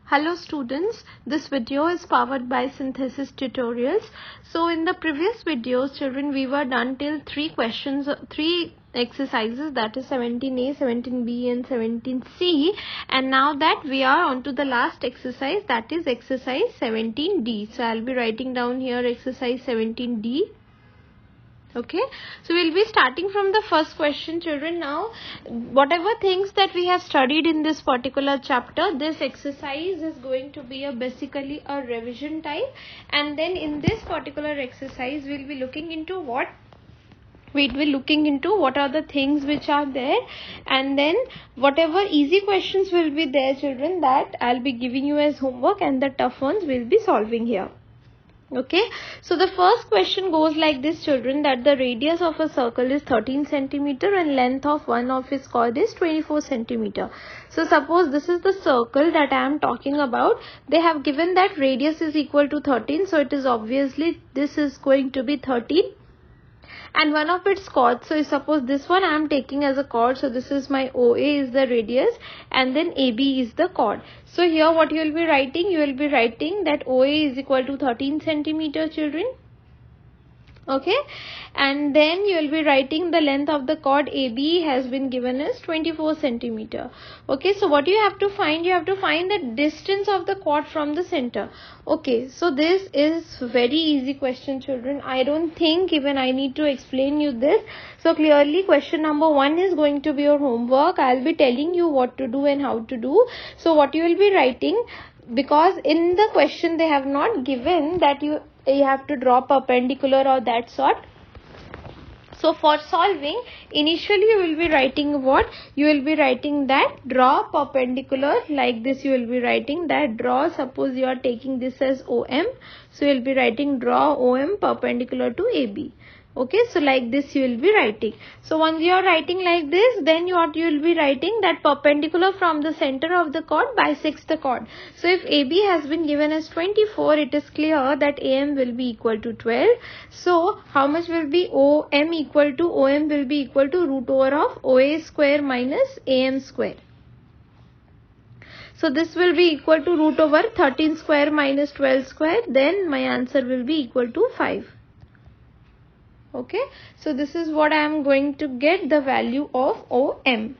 Hello students, this video is powered by Synthesis Tutorials. So in the previous videos children, we were done till three exercises, that is 17A, 17B and 17C, and now that we are on to the last exercise, that is exercise 17D. So I'll be writing down here exercise 17D. Okay, so we'll be starting from the first question children. Now whatever things that we have studied in this particular chapter, this exercise is going to be basically a revision type, and then in this particular exercise we'll be looking into what are the things which are there, and then whatever easy questions will be there children, that I'll be giving you as homework, and the tough ones we'll be solving here. Okay, so the first question goes like this children, that the radius of a circle is 13 centimeter and length of one of its chord is 24 centimeter. So suppose this is the circle that I am talking about. They have given that radius is equal to 13, so it is obviously this is going to be 13, and one of its chords, so suppose this one I am taking as a chord, so this is my OA is the radius and then AB is the chord. So here what you will be writing, you will be writing that OA is equal to 13 centimeter children. Okay, and then you will be writing the length of the chord AB has been given as 24 centimeter. Okay, so what you have to find, you have to find the distance of the chord from the center. Okay, so this is very easy question children. I don't think even I need to explain you this. So clearly question number 1 is going to be your homework. I'll be telling you what to do and how to do. So what you will be writing, because in the question they have not given that you have to draw perpendicular or that sort. So for solving, initially you will be writing what? You will be writing that draw perpendicular, like this you will be writing that draw, suppose you are taking this as OM. So you will be writing draw OM perpendicular to AB. Okay, so like this you will be writing. So once you are writing like this, then you will be writing that perpendicular from the center of the chord bisects the chord. So if AB has been given as 24, it is clear that AM will be equal to 12. So how much will be OM equal to? OM will be equal to root over of OA square minus AM square. So this will be equal to root over 13 square minus 12 square. Then my answer will be equal to 5. Okay, so this is what I am going to get the value of OM.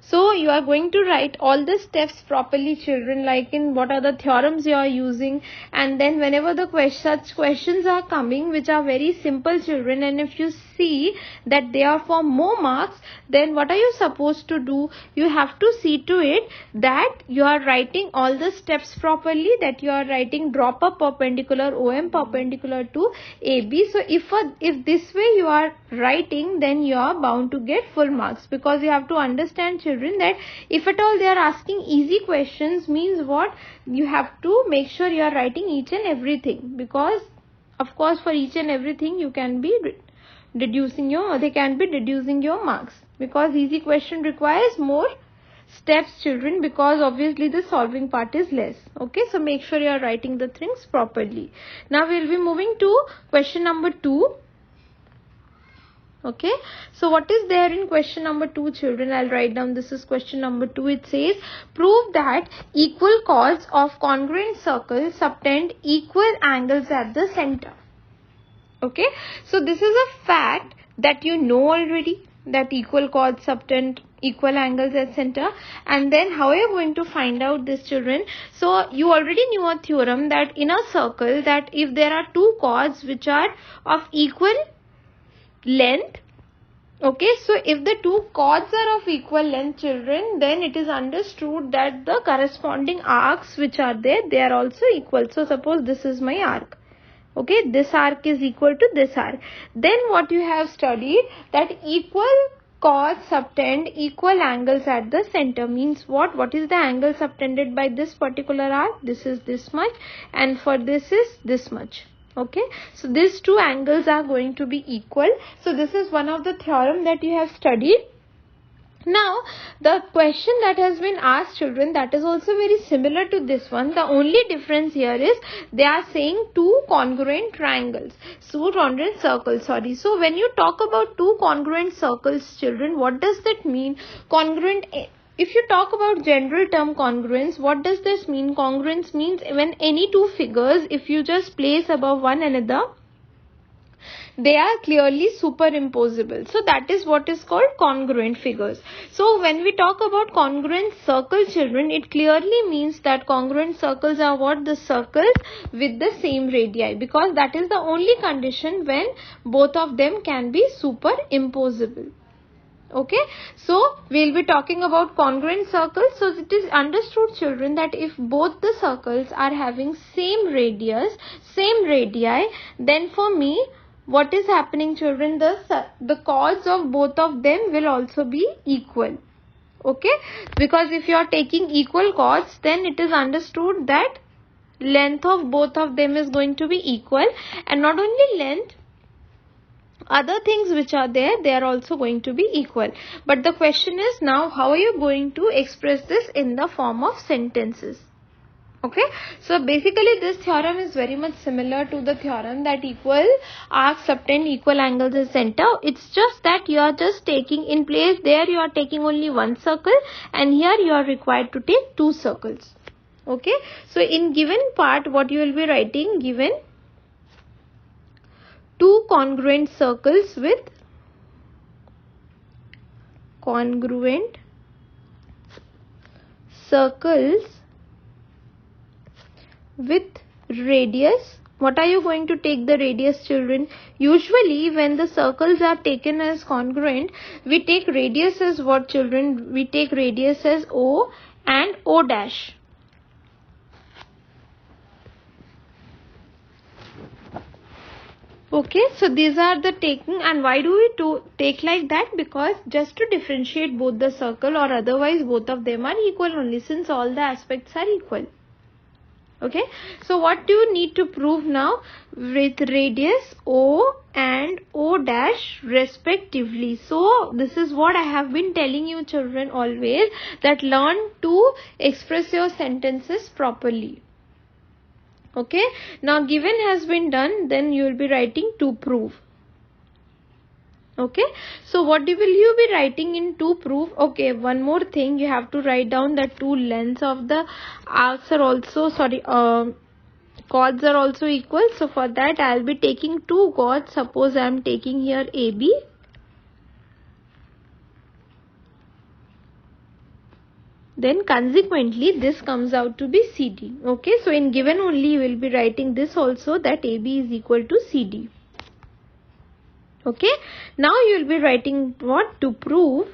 So you are going to write all the steps properly children, like in what are the theorems you are using, and then whenever the such questions are coming which are very simple children, and if you see that they are for more marks, then what are you supposed to do? You have to see to it that you are writing all the steps properly, that you are writing drop a perpendicular OM perpendicular to AB. So if this way you are writing, then you are bound to get full marks, because you have to understand children that if at all they are asking easy questions, means what? You have to make sure you are writing each and everything, because of course for each and everything you can be deducing your marks, because easy question requires more steps children, because obviously the solving part is less. Okay, so make sure you are writing the things properly. Now we will be moving to question number 2. Okay, so what is there in question number 2 children? I'll write down, this is question number 2. It says prove that equal chords of congruent circles subtend equal angles at the center. Okay, so this is a fact that you know already, that equal chords subtend equal angles at center. And then how are you going to find out this children? So you already knew a theorem that in a circle, that if there are two chords which are of equal length, okay, so if the two chords are of equal length children, then it is understood that the corresponding arcs which are there, they are also equal. So suppose this is my arc. Okay, this arc is equal to this arc. Then what you have studied, that equal chords subtend equal angles at the center, means what? What is the angle subtended by this particular arc? This is this much, and for this is this much. Okay, so these two angles are going to be equal. So this is one of the theorem that you have studied. Now the question that has been asked children, that is also very similar to this one. The only difference here is they are saying two congruent triangles, so congruent circles, sorry. So when you talk about two congruent circles children, what does that mean? Congruent if you talk about general term congruence, what does this mean? Congruence means when any two figures, if you just place above one another, they are clearly superimposable. So that is what is called congruent figures. So when we talk about congruent circle, children, it clearly means that congruent circles are what? The circles with the same radii, because that is the only condition when both of them can be superimposable. Okay, so we'll be talking about congruent circles. So it is understood, children, that if both the circles are having same radius, same radii, then for me, what is happening, children? The chords of both of them will also be equal. Okay, because if you are taking equal chords, then it is understood that length of both of them is going to be equal, and not only length, other things which are there, they are also going to be equal. But the question is now, how are you going to express this in the form of sentences? Okay, so basically this theorem is very much similar to the theorem that equal arcs subtend equal angles is center. It's just that you are just taking in place there, you are taking only one circle, and here you are required to take two circles. Okay, so in given part, what you will be writing? Given two congruent circles with congruent circles with radius. What are you going to take the radius, children? Usually when the circles are taken as congruent, we take radius as what, children? We take radius as O and O dash. Okay, so these are the taking. And why do we take like that? Because just to differentiate both the circle, or otherwise both of them are equal only, since all the aspects are equal. Okay, so what do you need to prove now? With radius O and O dash respectively. So this is what I have been telling you, children, always, that learn to express your sentences properly. Okay, now given has been done, then you will be writing to prove. Okay, so what will you be writing in to prove? Okay, one more thing, you have to write down that two lengths of the arcs are also, chords are also equal. So for that I will be taking two chords. Suppose I am taking here AB. Then consequently this comes out to be CD. Okay, so in given only you will be writing this also, that AB is equal to CD. Okay, now you will be writing what? To prove.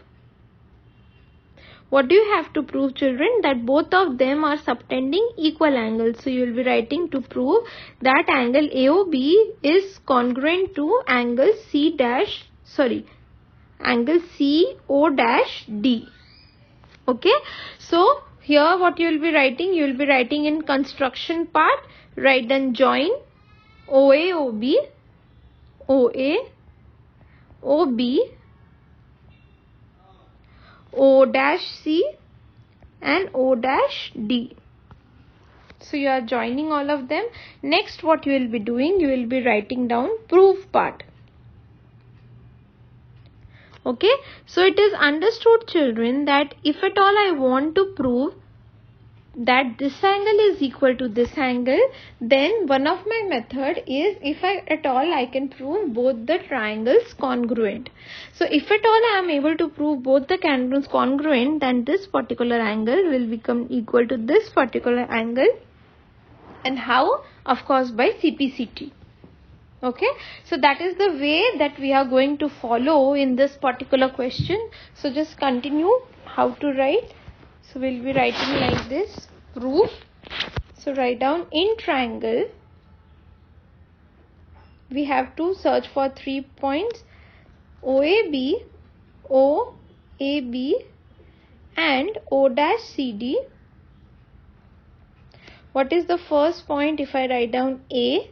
What do you have to prove, children? That both of them are subtending equal angles. So you will be writing to prove that angle AOB is congruent to angle angle CO dash D. Okay, so here what you will be writing? You will be writing in construction part, write then join OA OB, OA OB, O dash C and O dash D. So you are joining all of them. Next what you will be doing? You will be writing down proof part. Okay, so it is understood, children, that if at all I want to prove that this angle is equal to this angle, then one of my method is, if at all I can prove both the triangles congruent. So if at all I am able to prove both the triangles congruent, then this particular angle will become equal to this particular angle. And how? Of course by CPCT. Okay, so that is the way that we are going to follow in this particular question. So just continue how to write. So we'll be writing like this, proof. So write down in triangle, we have to search for 3 points, OAB, OAB and O dash CD. What is the first point? If I write down A,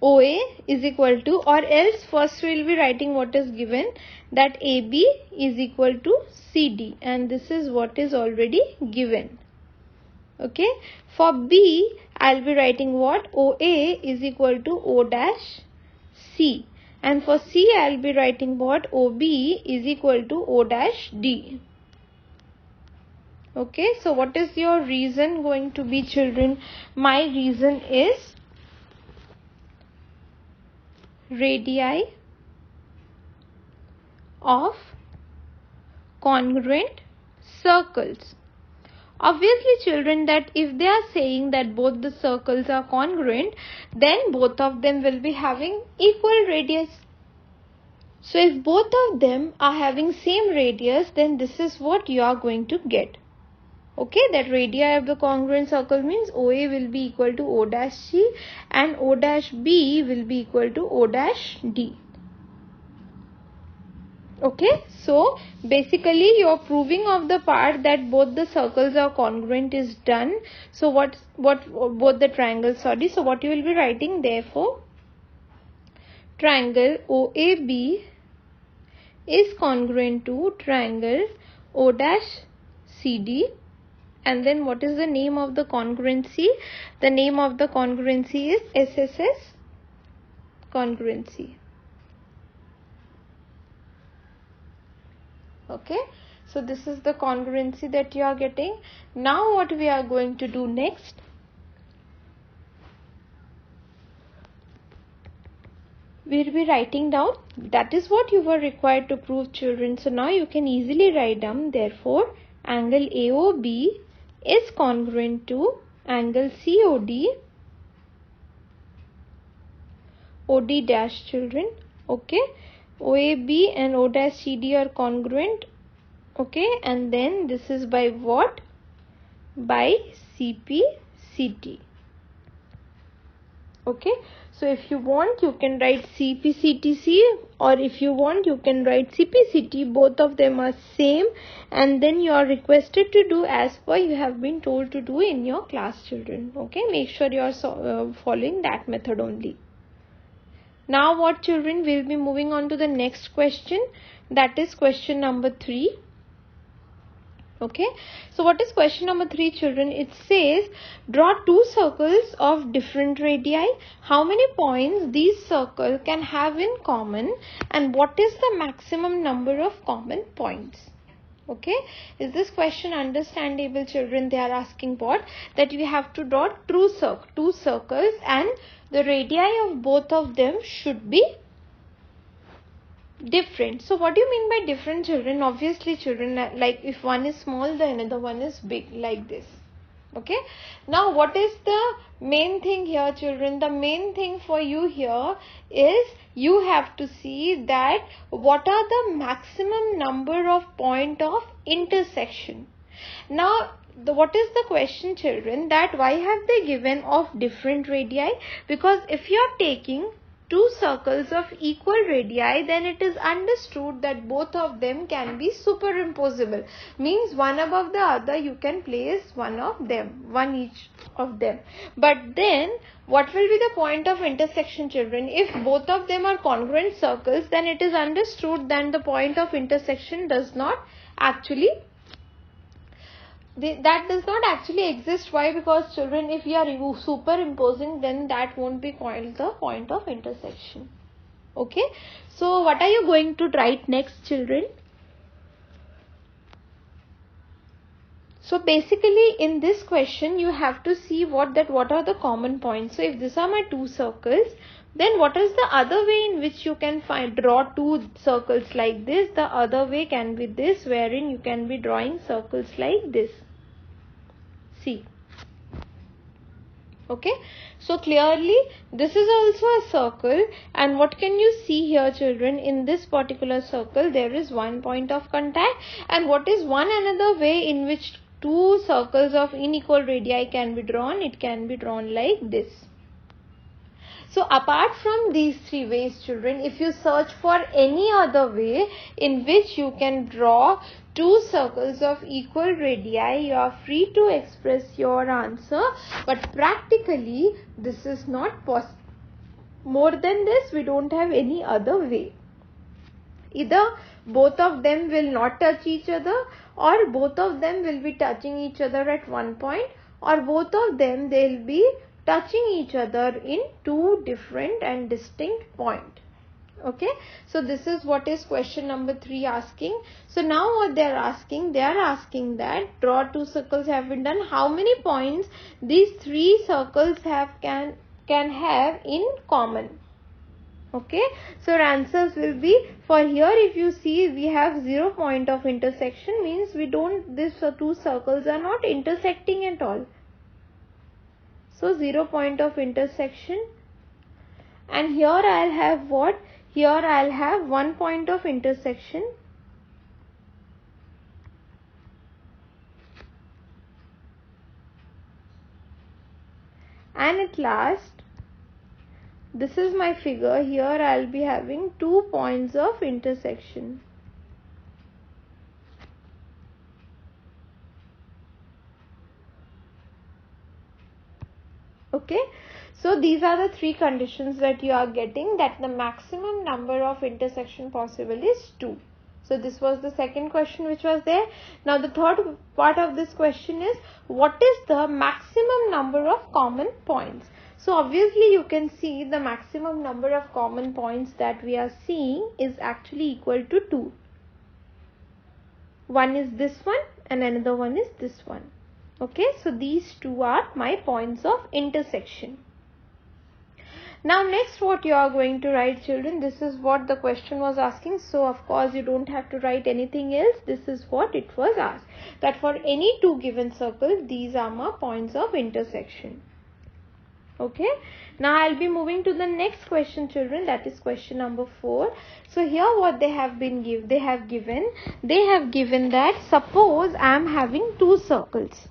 OA is equal to, or else first we will be writing what is given, that AB is equal to CD, and this is what is already given. Okay, for B I will be writing what? OA is equal to O dash C, and for C I will be writing what? OB is equal to O dash D. Okay, so what is your reason going to be, children? My reason is radii of congruent circles. Obviously, children, that if they are saying that both the circles are congruent, then both of them will be having equal radius. So if both of them are having same radius, then this is what you are going to get. Okay, that radii of the congruent circle means OA will be equal to O dash C and O dash B will be equal to O dash D. Okay, so basically your proving of the part that both the circles are congruent is done. So what both the triangles, sorry. So what you will be writing, therefore triangle OAB is congruent to triangle O dash CD. And then what is the name of the congruency? The name of the congruency is SSS congruency. Okay, so this is the congruency that you are getting. Now what we are going to do next? We will be writing down. That is what you were required to prove, children. So now you can easily write down, therefore angle AOB is congruent to angle COD, OD dash, children. Okay, OAB and O dash CD are congruent. Okay, and then this is by what? By CPCT. Okay, so if you want, you can write CPCTC, or if you want, you can write CPCT. Both of them are same, and then you are requested to do as per you have been told to do in your class, children. Okay, make sure you are following that method only. Now what, children, we will be moving on to the next question, that is question number 3. Okay, so what is question number 3, children? It says draw two circles of different radii. How many points these circles can have in common, and what is the maximum number of common points? Okay, is this question understandable, children? They are asking what? That we have to draw two circles and the radii of both of them should be different. So what do you mean by different, children? Obviously, children, like if one is small, the another one is big, like this. Okay, now what is the main thing here, children? The main thing for you here is you have to see that what are the maximum number of point of intersection. Now what is the question, children? That why have they given of different radii? Because if you are taking two circles of equal radii, then it is understood that both of them can be superimposable. Means one above the other you can place one of them, one each of them. But then what will be the point of intersection, children? If both of them are congruent circles, then it is understood that the point of intersection does not actually does not actually exist. Why? Because, children, if we are superimposing, then that won't be called the point of intersection. Okay, so what are you going to write next, children? So basically in this question you have to see what are the common points. So if these are my two circles, then what is the other way in which you can draw two circles like this? The other way can be this, wherein you can be drawing circles like this. See. Okay, so clearly this is also a circle, and what can you see here, children? In this particular circle there is one point of contact, and what is one another way in which two circles of unequal radii can be drawn? It can be drawn like this. So apart from these three ways, children, if you search for any other way in which you can draw two circles of equal radii, you are free to express your answer, but practically this is not possible. More than this, we don't have any other way. Either both of them will not touch each other, or both of them will be touching each other at one point, or both of them they'll be touching each other in two different and distinct points. Okay, so this is what is question number 3 asking. So now what they are asking that draw 2 circles have been done. How many points these 3 circles can have in common? Okay, so our answers will be, for here if you see we have 0 point of intersection, means these 2 circles are not intersecting at all. So 0 point of intersection. And here I'll have what? Here I'll have 1 point of intersection. And at last, this is my figure. Here I'll be having 2 points of intersection. Okay. So these are the 3 conditions that you are getting, that the maximum number of intersection possible is 2. So this was the second question which was there. Now the third part of this question is, what is the maximum number of common points? So obviously you can see the maximum number of common points that we are seeing is actually equal to 2. One is this one and another one is this one. Okay, so these 2 are my points of intersection. Now next what you are going to write, children, this is what the question was asking. So of course you don't have to write anything else. This is what it was asked, that for any 2 given circles, these are my points of intersection. Okay, now I'll be moving to the next question, children, that is question number 4. So here what they have been they have given that suppose I am having 2 circles.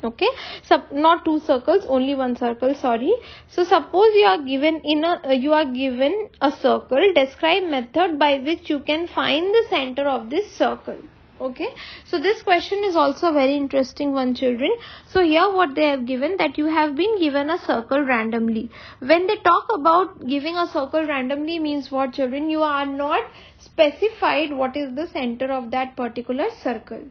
Okay, so not 2 circles, only 1 circle, sorry. So suppose you are given a circle. Describe method by which you can find the center of this circle. Okay, so this question is also a very interesting one, children. So here what they have given, that you have been given a circle randomly. When they talk about giving a circle randomly, means what, children? You are not specified what is the center of that particular circle.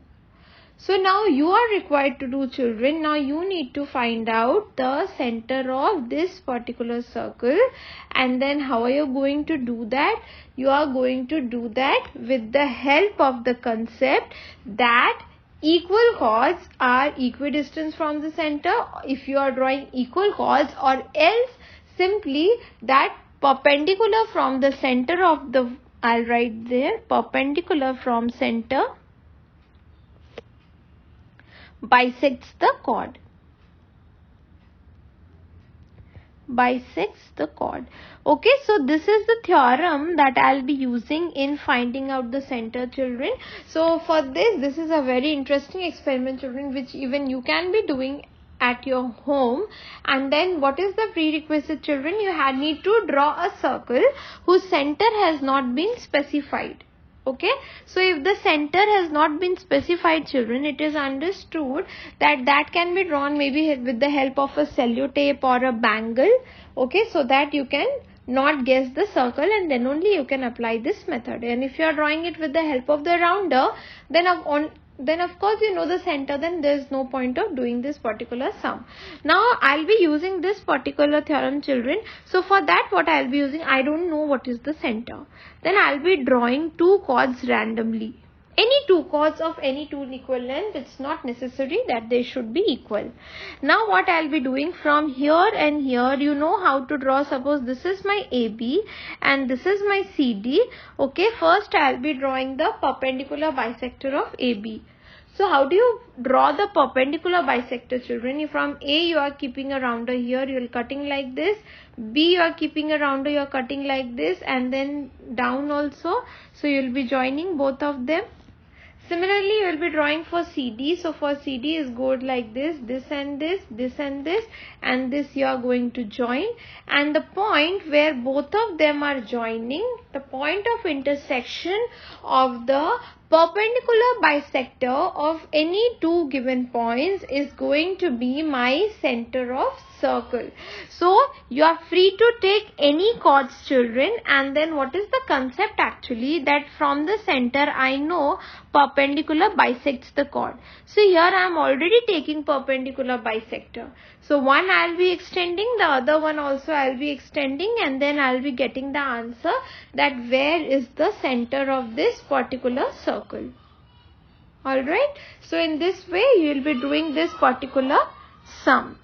So now you are required to do, children, now you need to find out the center of this particular circle. And then how are you going to do that? You are going to do that with the help of the concept that equal chords are equidistant from the center if you are drawing equal chords, or else simply that perpendicular from the center of the, I'll write there, perpendicular from center bisects the chord. Bisects the chord. Okay, so this is the theorem that I'll be using in finding out the center, children. So for this is a very interesting experiment, children, which even you can be doing at your home. And then what is the prerequisite, children? You need to draw a circle whose center has not been specified. Okay, so if the center has not been specified, children, it is understood that can be drawn maybe with the help of a cellotape or a bangle. Okay, so that you can not guess the circle, and then only you can apply this method. And if you are drawing it with the help of the rounder, then of course you know the center, then there is no point of doing this particular sum. Now I'll be using this particular theorem, children. So for that, what I'll be using, I don't know what is the center. Then I'll be drawing 2 chords randomly. Any 2 chords of any 2 equal length. It's not necessary that they should be equal. Now what I'll be doing, from here and here, you know how to draw. Suppose this is my AB and this is my CD. Okay, first I'll be drawing the perpendicular bisector of AB. So how do you draw the perpendicular bisector, children? From A you are keeping a rounder here, you are cutting like this. B you are keeping a rounder, you are cutting like this, and then down also. So you will be joining both of them. Similarly, you will be drawing for CD. So for CD is good like this and this, this and this, and this you are going to join. And the point where both of them are joining, the point of intersection of the perpendicular bisector of any two given points is going to be my center of circle. So you are free to take any chords, children, and then what is the concept actually, that from the center I know perpendicular bisects the chord. So here I am already taking perpendicular bisector. So one I will be extending, the other one also I will be extending, and then I will be getting the answer that where is the center of this particular circle. Alright. So in this way you will be doing this particular sum.